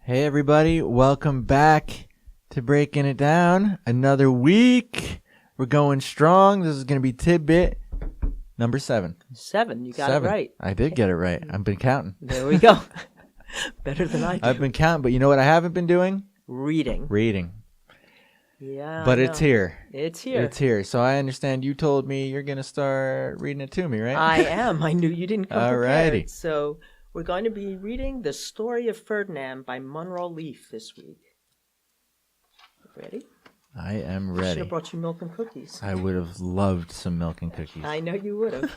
Hey everybody, welcome back to Breaking It Down. Another week. We're going strong. This is going to be Tidbit number 7. 7, you got it right. I did get it right. I've been counting. There we go. Better than I do. I've been counting, but you know what I haven't been doing? Reading. Yeah. But it's here. It's here. It's here. So I understand you told me you're going to start reading it to me, right? I am. I knew you didn't come Alrighty. prepared. So we're going to be reading The Story of Ferdinand by Monroe Leaf this week. Ready? I am I should ready. have brought you milk and cookies. I would have loved some milk and cookies. I know you would have.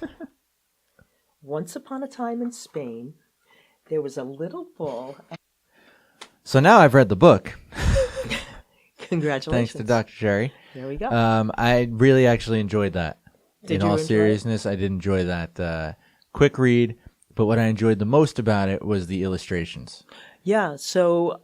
Once upon a time in Spain, there was a little bull. So now I've read the book. Congratulations. Thanks to Dr. Sherry. There we go. I really actually enjoyed that. Did In you all enjoy seriousness, I did enjoy that quick read. But what I enjoyed the most about it was the illustrations. Yeah, so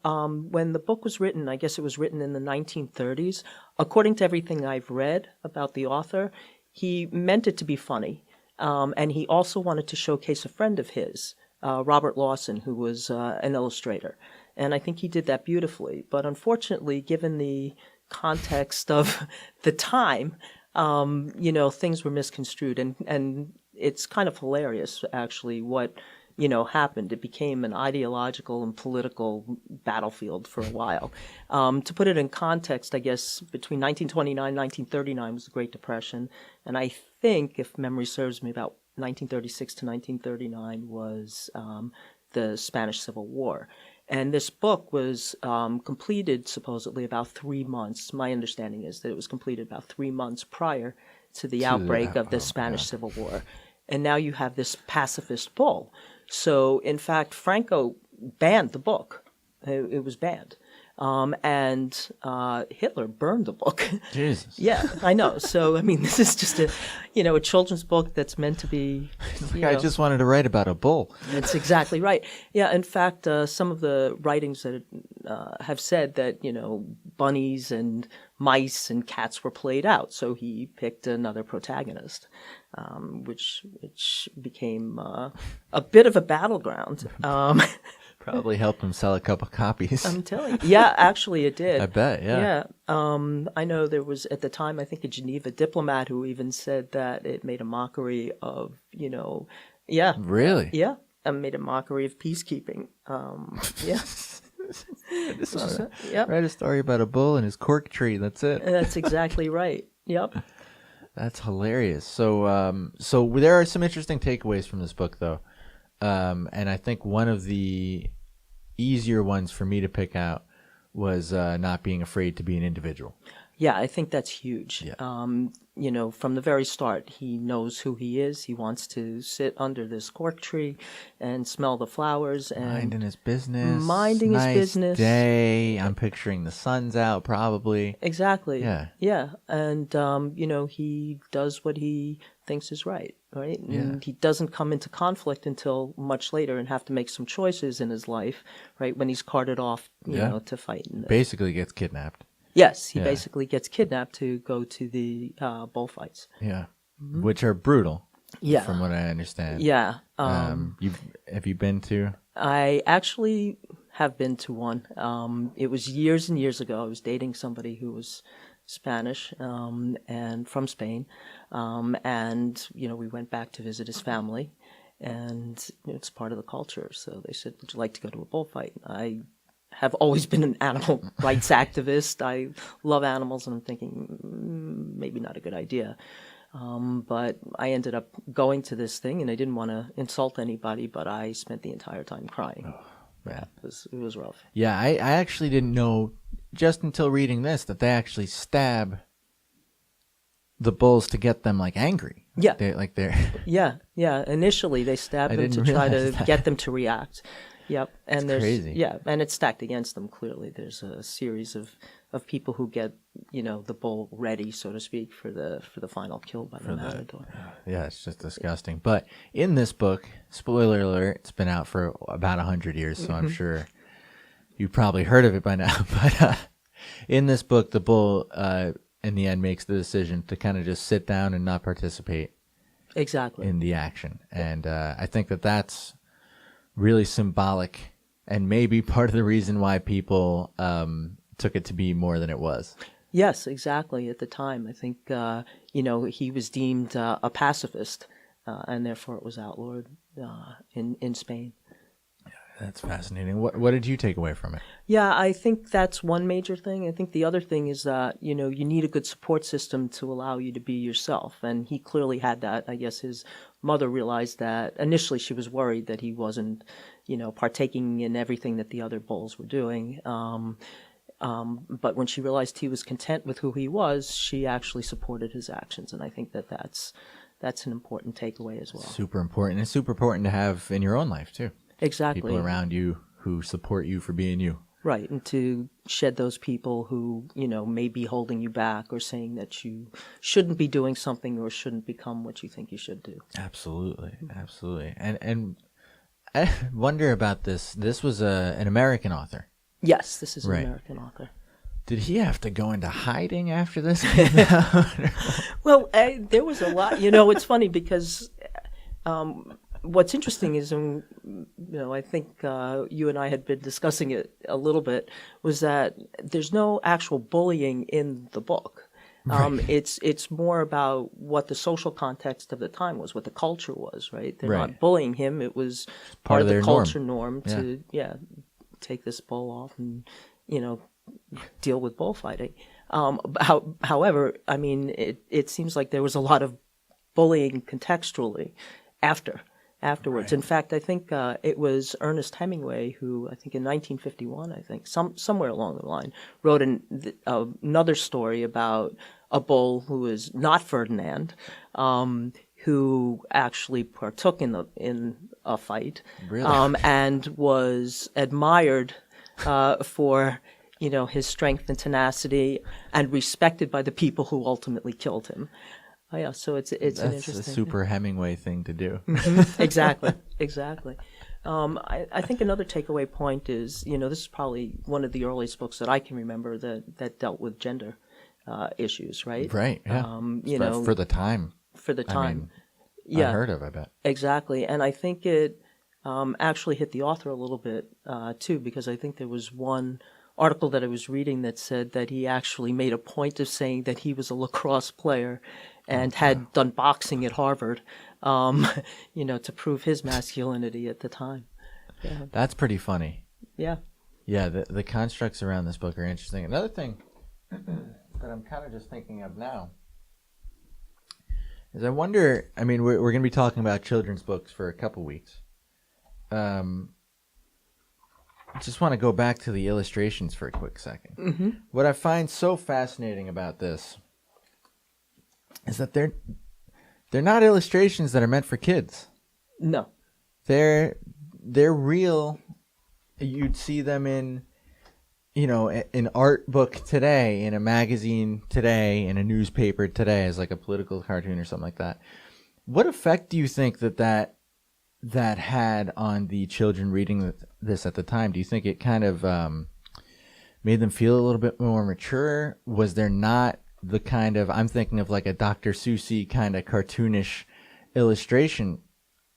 when the book was written, I guess it was written in the 1930s. According to everything I've read about the author, he meant it to be funny. And he also wanted to showcase a friend of his, Robert Lawson, who was an illustrator. And I think he did that beautifully. But unfortunately, given the context of the time, things were misconstrued. And it's kind of hilarious, actually, what happened. It became an ideological and political battlefield for a while. To put it in context, I guess between 1929 and 1939 was the Great Depression, and I think, if memory serves me, about 1936 to 1939 was the Spanish Civil War. And this book was completed supposedly about 3 months. My understanding is that it was completed about 3 months prior to the outbreak of the Spanish Civil War. And now you have this pacifist bull. So, in fact, Franco banned the book. It was banned. And Hitler burned the book. Jesus. Yeah, I know. So, I mean, this is just a children's book that's meant to be... I just wanted to write about a bull. That's exactly right. Yeah, in fact, some of the writings that have said that, bunnies and mice and cats were played out. So he picked another protagonist, which became a bit of a battleground. Probably helped him sell a couple copies. I'm telling you. Yeah, actually it did. I bet, yeah. Yeah. I know there was, at the time, I think a Geneva diplomat who even said that it made a mockery of, yeah. Really? Yeah. Made a mockery of peacekeeping. Yeah. I just want to Yep. write a story about a bull and his cork tree. That's it. That's exactly right. Yep. That's hilarious. So there are some interesting takeaways from this book, though. And I think one of the easier ones for me to pick out was not being afraid to be an individual. Yeah, I think that's huge. Yeah. From the very start, he knows who he is. He wants to sit under this cork tree and smell the flowers. And Minding his business. Minding his business. Day. I'm picturing the sun's out, probably. Exactly. Yeah. Yeah. And, he does what he thinks is right? And he doesn't come into conflict until much later and have to make some choices in his life, right? When he's carted off, to fight. Basically gets kidnapped. Yes, he basically gets kidnapped to go to the bullfights. Yeah, which are brutal. Yeah, from what I understand. Yeah. Have you been to? I actually have been to one. It was years and years ago. I was dating somebody who was Spanish and from Spain, and we went back to visit his family, and it's part of the culture. So they said, "Would you like to go to a bullfight?" I have always been an animal rights activist. I love animals, and I'm thinking maybe not a good idea. But I ended up going to this thing, and I didn't want to insult anybody, but I spent the entire time crying. Oh, man. It was rough. Yeah, I actually didn't know, just until reading this, that they actually stab the bulls to get them, angry. Yeah. They're Yeah. Initially, they stabbed them to try to get them to react. Yep, and there's crazy. Yeah, and it's stacked against them. Clearly, there's a series of people who get the bull ready, so to speak, for the final kill by the matador. Yeah, it's just disgusting. But in this book, spoiler alert, it's been out for about 100 years, so I'm sure you've probably heard of it by now. But in this book, the bull, in the end, makes the decision to kind of just sit down and not participate. Exactly. In the action, and I think that that's really symbolic and maybe part of the reason why people took it to be more than it was. Yes, exactly. At the time, I think he was deemed a pacifist, and therefore it was outlawed in Spain. That's fascinating. What did you take away from it? Yeah, I think that's one major thing. I think the other thing is that, you need a good support system to allow you to be yourself. And he clearly had that. I guess his mother realized that. Initially, she was worried that he wasn't, partaking in everything that the other bulls were doing. But when she realized he was content with who he was, she actually supported his actions. And I think that's an important takeaway as well. Super important. It's super important to have in your own life, too. Exactly. People around you who support you for being you. Right, and to shed those people who, may be holding you back or saying that you shouldn't be doing something or shouldn't become what you think you should do. Absolutely, absolutely. And I wonder about this. This was an American author. Yes, this is an Right. American author. Did he have to go into hiding after this came out? Well, there was a lot. It's funny because what's interesting is, I think you and I had been discussing it a little bit, was that there's no actual bullying in the book. It's more about what the social context of the time was, what the culture was, right? They're not bullying him. It was part of the their culture norm to take this bull off and, deal with bullfighting. However, I mean, it seems like there was a lot of bullying contextually afterwards. In fact, I think it was Ernest Hemingway who, I think in 1951, somewhere along the line, wrote another story about a bull who is not Ferdinand, who actually partook in a fight, Really? and was admired for his strength and tenacity, and respected by the people who ultimately killed him. Oh, yeah, so it's an interesting. That's a super Hemingway thing to do. Exactly. I think another takeaway point is, this is probably one of the earliest books that I can remember that dealt with gender issues, right? Right. Yeah. For the time. For the time. I mean, yeah. Unheard of, I bet. Exactly, and I think it actually hit the author a little bit too, because I think there was one article that I was reading that said that he actually made a point of saying that he was a lacrosse player and had done boxing at Harvard, to prove his masculinity at the time. Yeah. That's pretty funny. Yeah. Yeah, the constructs around this book are interesting. Another thing that I'm kind of just thinking of now is I wonder, I mean, we're going to be talking about children's books for a couple weeks. I just want to go back to the illustrations for a quick second. Mm-hmm. What I find so fascinating about this is that they're not illustrations that are meant for kids. No. They're real. You'd see them in, an art book today, in a magazine today, in a newspaper today as like a political cartoon or something like that. What effect do you think that had on the children reading this at the time? Do you think it kind of made them feel a little bit more mature? Was there not the kind of, I'm thinking of like a Dr. Seuss kind of cartoonish illustration,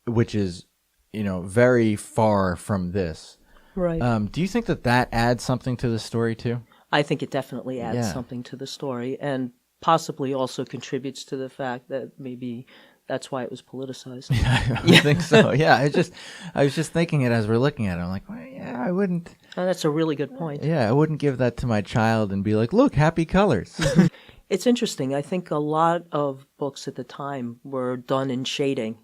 which is, very far from this. Right. Do you think that adds something to the story too? I think it definitely adds something to the story, and possibly also contributes to the fact that maybe that's why it was politicized. Yeah, I think so. Yeah, I was just thinking it as we're looking at it. I'm like, well, yeah, I wouldn't. Oh, that's a really good point. Yeah, I wouldn't give that to my child and be like, look, happy colors. It's interesting. I think a lot of books at the time were done in shading.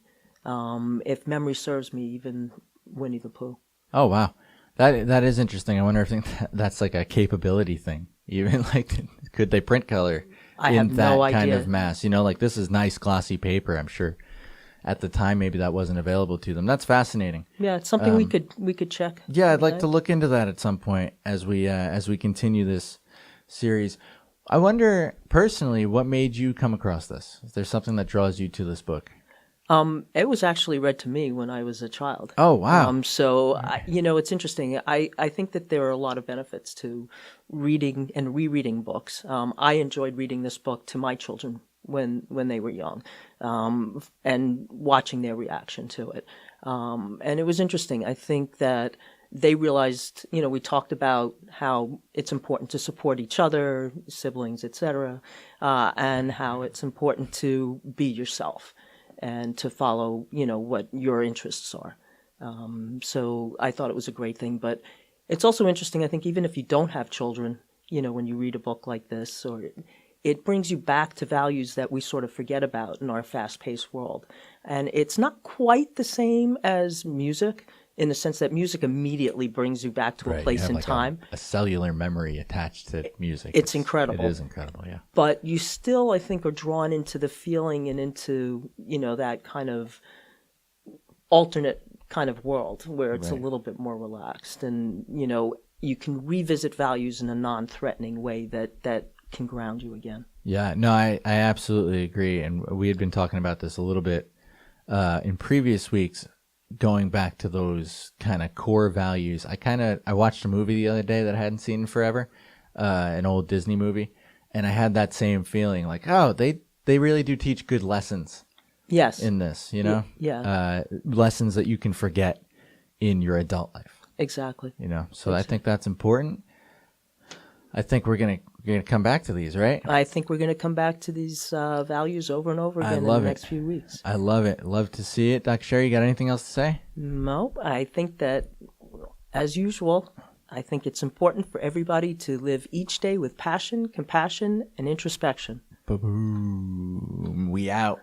If memory serves me, even Winnie the Pooh. Oh, wow. That is interesting. I wonder if that's like a capability thing. Even like, could they print color I in have that no kind idea. of mass? Like this is nice glossy paper. I'm sure at the time maybe that wasn't available to them. That's fascinating. Yeah, it's something we could check. Yeah, I'd like to look into that at some point as we continue this series. I wonder personally what made you come across this. Is there something that draws you to this book? It was actually read to me when I was a child. Oh, wow. So, it's interesting. I think that there are a lot of benefits to reading and rereading books. I enjoyed reading this book to my children when they were young, and watching their reaction to it. And it was interesting. I think that they realized, we talked about how it's important to support each other, siblings, etc., and how it's important to be yourself and to follow, what your interests are. So I thought it was a great thing. But it's also interesting, I think, even if you don't have children, when you read a book like this, or it brings you back to values that we sort of forget about in our fast-paced world. And it's not quite the same as music, in the sense that music immediately brings you back to a place and time. A cellular memory attached to music. It's incredible. It is incredible, yeah. But you still, I think, are drawn into the feeling and into, that kind of alternate kind of world where it's a little bit more relaxed. And, you can revisit values in a non-threatening way that can ground you again. Yeah, no, I absolutely agree. And we had been talking about this a little bit in previous weeks, going back to those kind of core values. I watched a movie the other day that I hadn't seen in forever, an old Disney movie, and I had that same feeling like, oh, they really do teach good lessons. Yes. In this, Yeah. Lessons that you can forget in your adult life. Exactly. So exactly. I think that's important. I think we're gonna come back to these, right? I think we're gonna come back to these values over and over again in the next few weeks. I love it. Love to see it. Dr. Sherry, you got anything else to say? No, I think that, as usual, I think it's important for everybody to live each day with passion, compassion, and introspection. Boom. We out.